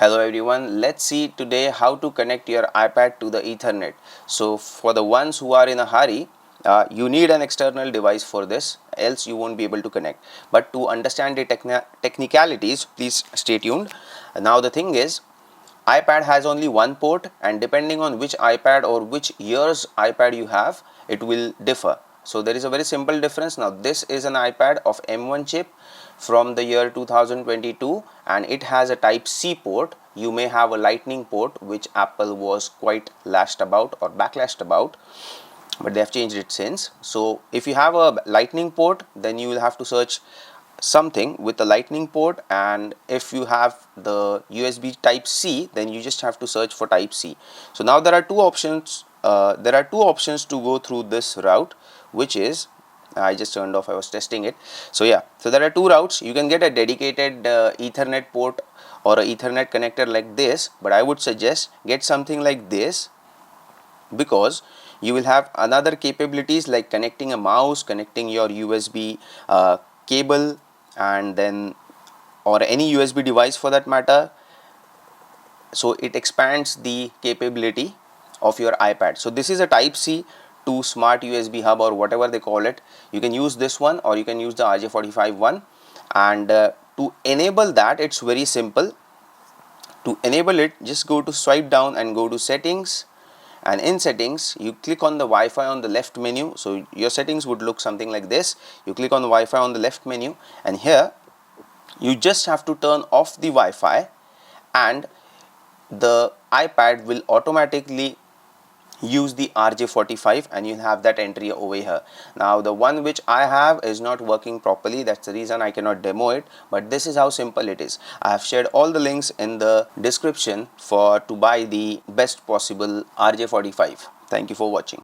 Hello everyone, let's see today how to connect your iPad to the Ethernet. So for the ones who are in a hurry, you need an external device for this, else you won't be able to connect. But to understand the technicalities, please stay tuned. Now the thing is, iPad has only one port, and depending on which iPad or which year's iPad you have, it will differ. So there is a very simple difference. Now this is an iPad of M1 chip from the year 2022 and it has a type C port. You may have a lightning port, which Apple was quite lashed about or backlashed about, but they have changed it since. So if you have a lightning port, then you will have to search something with the lightning port, and if you have the USB type C, then you just have to search for type C. So now there are two options to go through this route, which is, I just turned off, I was testing it. So yeah, so there are two routes. You can get a dedicated Ethernet port or a Ethernet connector like this, but I would suggest get something like this, because you will have another capabilities like connecting a mouse, connecting your USB cable, and then or any USB device for that matter. So it expands the capability of your iPad. So this is a type C to smart USB hub or whatever they call it. You can use this one or you can use the RJ45 one, and to enable that, it's very simple. To enable it, just go to swipe down and go to settings, and in settings you click on the Wi-Fi on the left menu. So your settings would look something like this. You click on the Wi-Fi on the left menu, and here you just have to turn off the Wi-Fi, and the iPad will automatically use the RJ45 and you'll have that entry over here. Now the one which I have is not working properly, that's the reason I cannot demo it, but this is how simple it is. I have shared all the links in the description to buy the best possible RJ45. Thank you for watching.